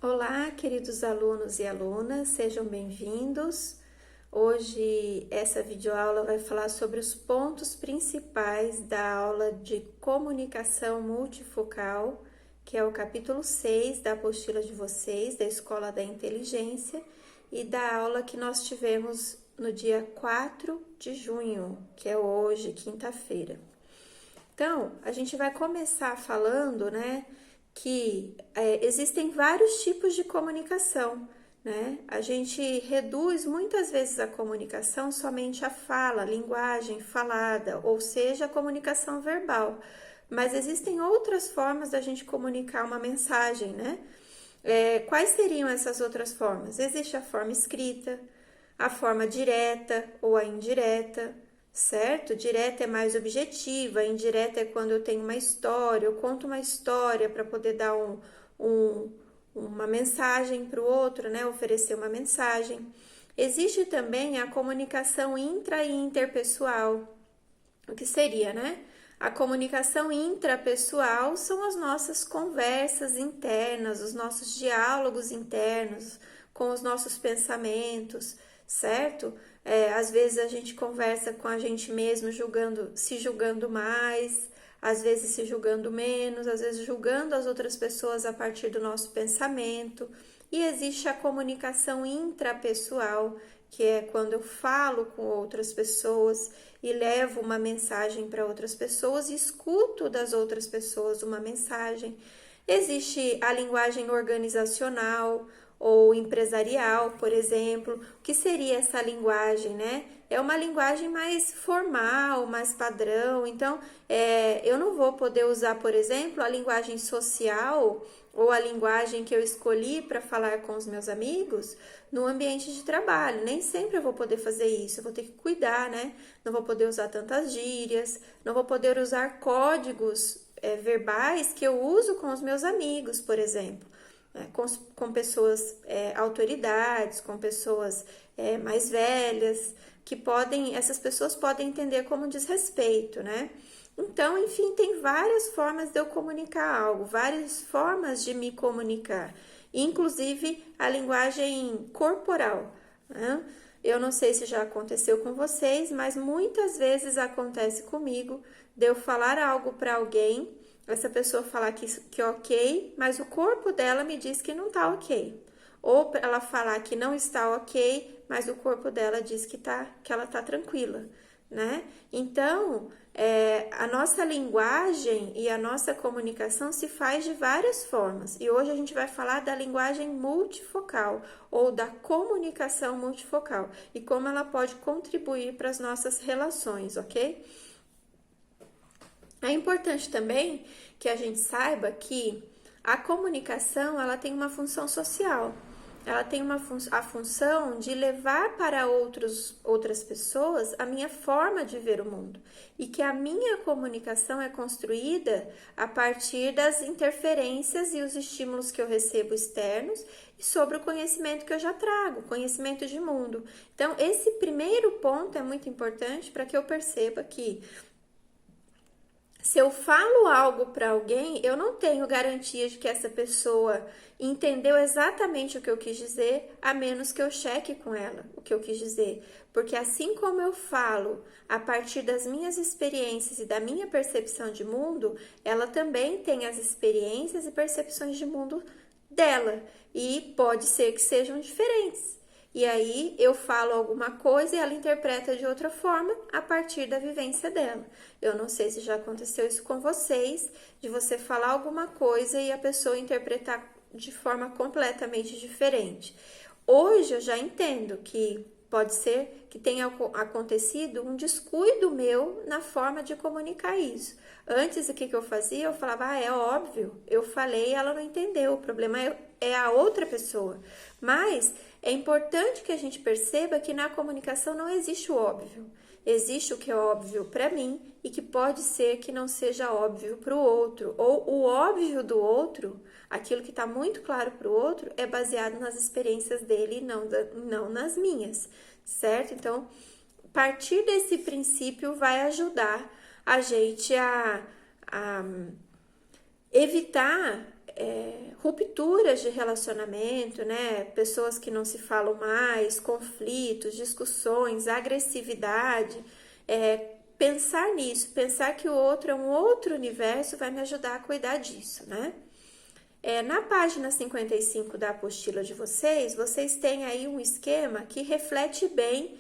Olá, queridos alunos e alunas, sejam bem-vindos. Hoje essa videoaula vai falar sobre os pontos principais da aula de comunicação multifocal, que é o capítulo 6 da apostila de vocês, da Escola da Inteligência, e da aula que nós tivemos no dia 4 de junho, que é hoje, quinta-feira. Então, a gente vai começar falando, que existem vários tipos de comunicação, né? A gente reduz muitas vezes a comunicação somente à fala, linguagem falada, ou seja, a comunicação verbal. Mas existem outras formas da gente comunicar uma mensagem, né? Quais seriam essas outras formas? Existe a forma escrita, a forma direta ou a indireta, certo? Direta é mais objetiva, indireta é quando eu tenho uma história, eu conto uma história para poder dar uma mensagem para o outro, né? Oferecer uma mensagem. Existe também a comunicação intra e interpessoal. O que seria, né? A comunicação intrapessoal são as nossas conversas internas, os nossos diálogos internos com os nossos pensamentos, certo? Às vezes a gente conversa com a gente mesmo se julgando mais, às vezes se julgando menos, às vezes julgando as outras pessoas a partir do nosso pensamento. E existe a comunicação intrapessoal, que é quando eu falo com outras pessoas e levo uma mensagem para outras pessoas e escuto das outras pessoas uma mensagem. Existe a linguagem organizacional ou empresarial, por exemplo. O que seria essa linguagem, né? É uma linguagem mais formal, mais padrão. Então, eu não vou poder usar, por exemplo, a linguagem social ou a linguagem que eu escolhi para falar com os meus amigos no ambiente de trabalho. Nem sempre eu vou poder fazer isso, eu vou ter que cuidar, né? Não vou poder usar tantas gírias, não vou poder usar códigos verbais que eu uso com os meus amigos, por exemplo. Com pessoas autoridades, com pessoas mais velhas, essas pessoas podem entender como desrespeito, né? Então, enfim, tem várias formas de eu comunicar algo, várias formas de me comunicar, inclusive a linguagem corporal, né? Eu não sei se já aconteceu com vocês, mas muitas vezes acontece comigo de eu falar algo para alguém, essa pessoa falar que ok, mas o corpo dela me diz que não tá ok. Ou ela falar que não está ok, mas o corpo dela diz que ela tá tranquila, né? Então, a nossa linguagem e a nossa comunicação se faz de várias formas. E hoje a gente vai falar da linguagem multifocal ou da comunicação multifocal e como ela pode contribuir para as nossas relações, ok? É importante também que a gente saiba que a comunicação ela tem uma função social. Ela tem a função de levar para outras pessoas a minha forma de ver o mundo. E que a minha comunicação é construída a partir das interferências e os estímulos que eu recebo externos e sobre o conhecimento que eu já trago, conhecimento de mundo. Então, esse primeiro ponto é muito importante para que eu perceba que se eu falo algo para alguém, eu não tenho garantia de que essa pessoa entendeu exatamente o que eu quis dizer, a menos que eu cheque com ela o que eu quis dizer. Porque assim como eu falo a partir das minhas experiências e da minha percepção de mundo, ela também tem as experiências e percepções de mundo dela. E pode ser que sejam diferentes. E aí eu falo alguma coisa e ela interpreta de outra forma a partir da vivência dela. Eu não sei se já aconteceu isso com vocês, de você falar alguma coisa e a pessoa interpretar de forma completamente diferente. Hoje eu já entendo que pode ser que tenha acontecido um descuido meu na forma de comunicar isso. Antes, o que eu fazia? Eu falava, é óbvio, eu falei e ela não entendeu, o problema é a outra pessoa. Mas é importante que a gente perceba que na comunicação não existe o óbvio. Existe o que é óbvio para mim e que pode ser que não seja óbvio para o outro. Ou o óbvio do outro, aquilo que está muito claro para o outro, é baseado nas experiências dele e não nas minhas, certo? Então, partir desse princípio vai ajudar a gente a evitar rupturas de relacionamento, né? Pessoas que não se falam mais, conflitos, discussões, agressividade. Pensar nisso, pensar que o outro é um outro universo vai me ajudar a cuidar disso, né? Na página 55 da apostila de vocês, vocês têm aí um esquema que reflete bem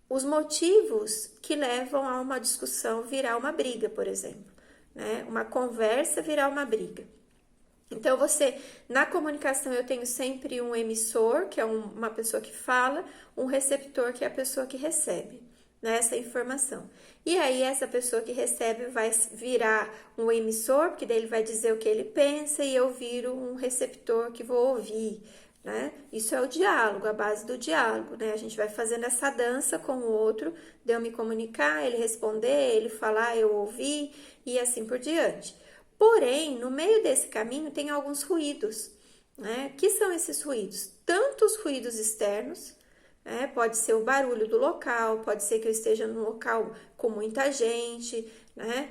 os motivos que levam a uma discussão virar uma briga, por exemplo, né? Uma conversa virar uma briga. Então, na comunicação, eu tenho sempre um emissor, que é uma pessoa que fala, um receptor, que é a pessoa que recebe, né, essa informação. E aí, essa pessoa que recebe vai virar um emissor, porque daí ele vai dizer o que ele pensa, e eu viro um receptor que vou ouvir, né? Isso é o diálogo, a base do diálogo, né? A gente vai fazendo essa dança com o outro, de eu me comunicar, ele responder, ele falar, eu ouvir, e assim por diante. Porém, no meio desse caminho tem alguns ruídos, né? Que são esses ruídos? Tanto os ruídos externos, pode ser o barulho do local, pode ser que eu esteja num local com muita gente, né?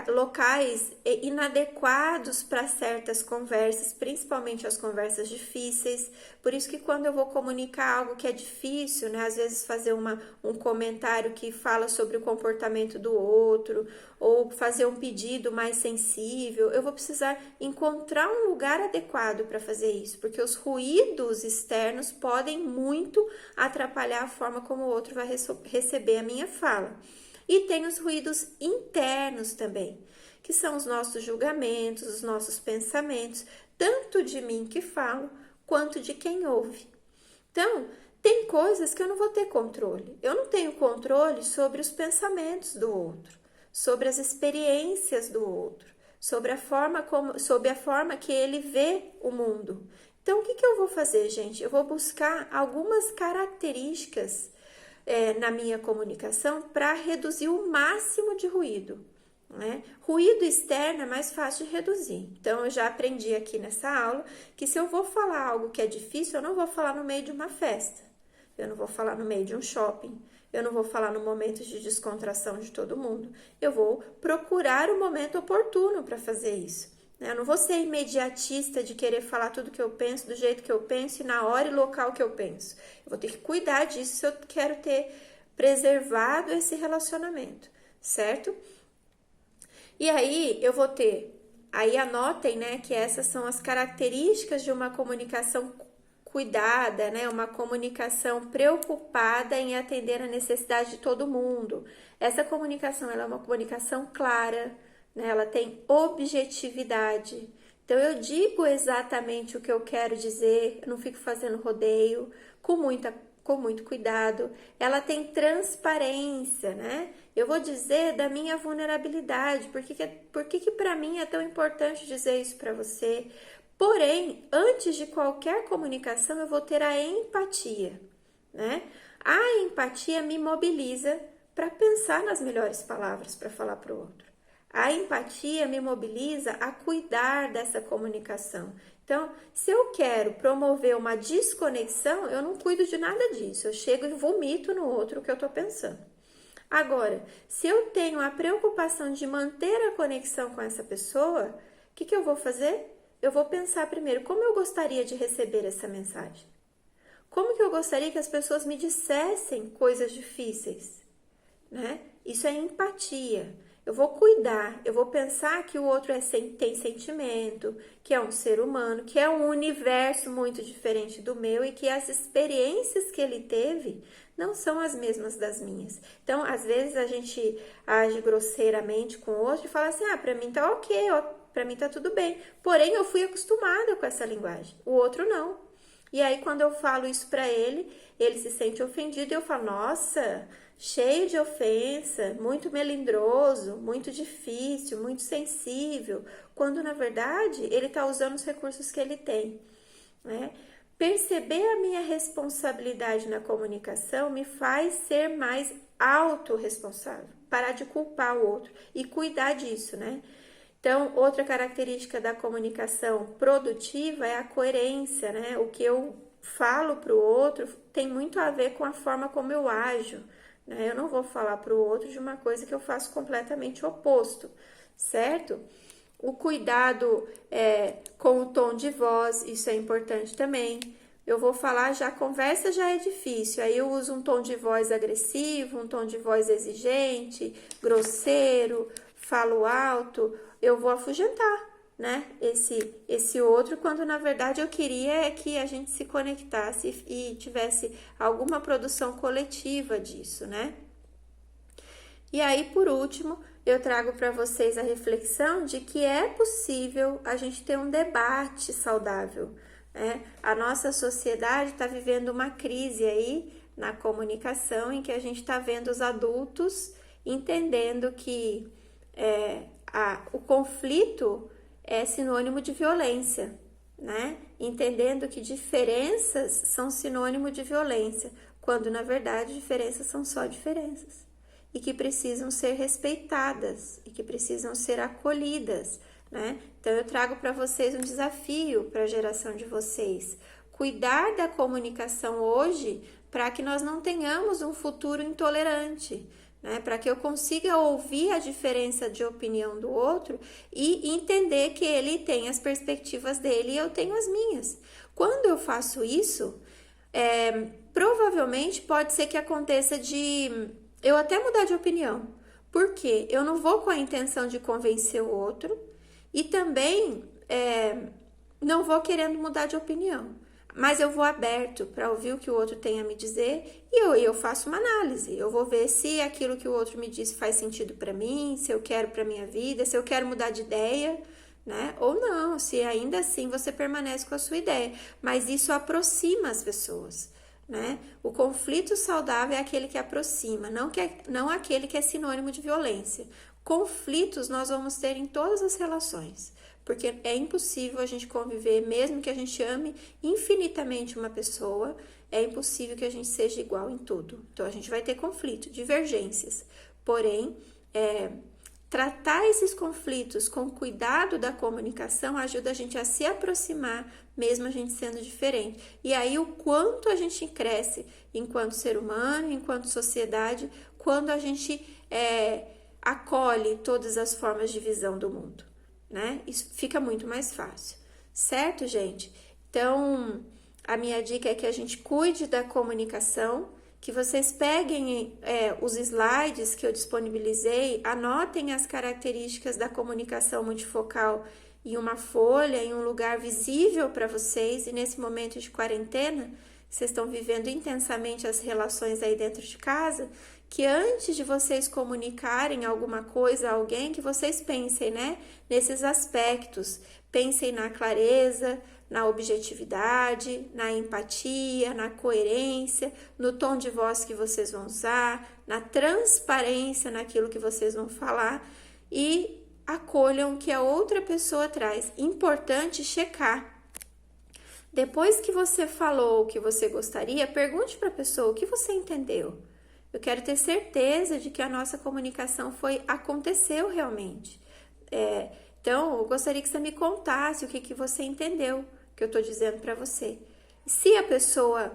Locais inadequados para certas conversas, principalmente as conversas difíceis. Por isso que quando eu vou comunicar algo que é difícil, né, às vezes fazer um comentário que fala sobre o comportamento do outro, ou fazer um pedido mais sensível, eu vou precisar encontrar um lugar adequado para fazer isso, porque os ruídos externos podem muito atrapalhar a forma como o outro vai receber a minha fala. E tem os ruídos internos também, que são os nossos julgamentos, os nossos pensamentos, tanto de mim que falo, quanto de quem ouve. Então, tem coisas que eu não vou ter controle. Eu não tenho controle sobre os pensamentos do outro, sobre as experiências do outro, sobre a forma que ele vê o mundo. Então, o que eu vou fazer, gente? Eu vou buscar algumas características na minha comunicação para reduzir o máximo de ruído, né? Ruído externo é mais fácil de reduzir. Então, eu já aprendi aqui nessa aula que se eu vou falar algo que é difícil, eu não vou falar no meio de uma festa, eu não vou falar no meio de um shopping, eu não vou falar no momento de descontração de todo mundo. Eu vou procurar o momento oportuno para fazer isso. Eu não vou ser imediatista de querer falar tudo que eu penso, do jeito que eu penso e na hora e local que eu penso. Eu vou ter que cuidar disso se eu quero ter preservado esse relacionamento, certo? E aí, eu vou ter... Aí, anotem, né, que essas são as características de uma comunicação cuidada, né, uma comunicação preocupada em atender a necessidade de todo mundo. Essa comunicação, ela é uma comunicação clara, né? Ela tem objetividade. Então, eu digo exatamente o que eu quero dizer, eu não fico fazendo rodeio, com muito cuidado. Ela tem transparência, né? Eu vou dizer da minha vulnerabilidade, por que para mim é tão importante dizer isso para você. Porém, antes de qualquer comunicação, eu vou ter a empatia, né? A empatia me mobiliza para pensar nas melhores palavras para falar para o outro. A empatia me mobiliza a cuidar dessa comunicação. Então, se eu quero promover uma desconexão, eu não cuido de nada disso. Eu chego e vomito no outro o que eu estou pensando. Agora, se eu tenho a preocupação de manter a conexão com essa pessoa, o que eu vou fazer? Eu vou pensar primeiro como eu gostaria de receber essa mensagem. Como que eu gostaria que as pessoas me dissessem coisas difíceis, né? Isso é empatia. Eu vou cuidar, eu vou pensar que o outro tem sentimento, que é um ser humano, que é um universo muito diferente do meu e que as experiências que ele teve não são as mesmas das minhas. Então, às vezes a gente age grosseiramente com o outro e fala assim, pra mim tá ok, pra mim tá tudo bem. Porém, eu fui acostumada com essa linguagem, o outro não. E aí, quando eu falo isso pra ele, ele se sente ofendido e eu falo, nossa, cheio de ofensa, muito melindroso, muito difícil, muito sensível, quando na verdade ele está usando os recursos que ele tem, né? Perceber a minha responsabilidade na comunicação me faz ser mais autorresponsável, parar de culpar o outro e cuidar disso, né? Então, outra característica da comunicação produtiva é a coerência, né? O que eu falo para o outro tem muito a ver com a forma como eu ajo, né? Eu não vou falar para o outro de uma coisa que eu faço completamente oposto, certo? O cuidado com o tom de voz, isso é importante também. Eu vou falar já, conversa já é difícil, aí eu uso um tom de voz agressivo, um tom de voz exigente, grosseiro, falo alto, eu vou afugentar, né, esse outro, quando na verdade eu queria que a gente se conectasse e tivesse alguma produção coletiva disso, né? E aí, por último, eu trago para vocês a reflexão de que é possível a gente ter um debate saudável, né? A nossa sociedade está vivendo uma crise aí na comunicação, em que a gente está vendo os adultos entendendo que o conflito é sinônimo de violência, né? Entendendo que diferenças são sinônimo de violência, quando na verdade diferenças são só diferenças e que precisam ser respeitadas e que precisam ser acolhidas, né? Então eu trago para vocês um desafio para a geração de vocês, cuidar da comunicação hoje para que nós não tenhamos um futuro intolerante, né? Para que eu consiga ouvir a diferença de opinião do outro e entender que ele tem as perspectivas dele e eu tenho as minhas. Quando eu faço isso, provavelmente pode ser que aconteça de eu até mudar de opinião, porque eu não vou com a intenção de convencer o outro e também não vou querendo mudar de opinião, mas eu vou aberto para ouvir o que o outro tem a me dizer e eu faço uma análise. Eu vou ver se aquilo que o outro me disse faz sentido para mim, se eu quero para minha vida, se eu quero mudar de ideia, né? Ou não, se ainda assim você permanece com a sua ideia, mas isso aproxima as pessoas, né? O conflito saudável é aquele que aproxima, não aquele que é sinônimo de violência. Conflitos nós vamos ter em todas as relações, porque é impossível a gente conviver, mesmo que a gente ame infinitamente uma pessoa, é impossível que a gente seja igual em tudo. Então a gente vai ter conflito, divergências, porém, tratar esses conflitos com cuidado da comunicação ajuda a gente a se aproximar, mesmo a gente sendo diferente. E aí o quanto a gente cresce enquanto ser humano, enquanto sociedade, quando a gente acolhe todas as formas de visão do mundo, né? Isso fica muito mais fácil, certo, gente? Então, a minha dica é que a gente cuide da comunicação, que vocês peguem os slides que eu disponibilizei, anotem as características da comunicação multifocal em uma folha, em um lugar visível para vocês, e nesse momento de quarentena, vocês estão vivendo intensamente as relações aí dentro de casa, que antes de vocês comunicarem alguma coisa a alguém, que vocês pensem, né, nesses aspectos, pensem na clareza, na objetividade, na empatia, na coerência, no tom de voz que vocês vão usar, na transparência naquilo que vocês vão falar e acolham o que a outra pessoa traz. Importante checar. Depois que você falou o que você gostaria, pergunte para a pessoa o que você entendeu. Eu quero ter certeza de que a nossa comunicação aconteceu realmente. Então, eu gostaria que você me contasse o que você entendeu, que eu estou dizendo para você. Se a pessoa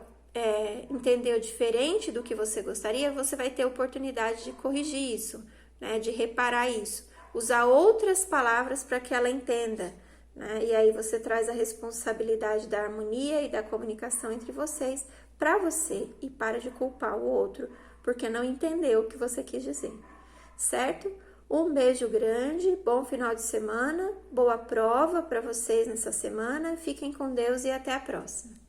entendeu diferente do que você gostaria, você vai ter oportunidade de corrigir isso, né, de reparar isso. Usar outras palavras para que ela entenda, né? E aí você traz a responsabilidade da harmonia e da comunicação entre vocês para você e para de culpar o outro porque não entendeu o que você quis dizer, certo? Um beijo grande, bom final de semana, boa prova para vocês nessa semana, fiquem com Deus e até a próxima.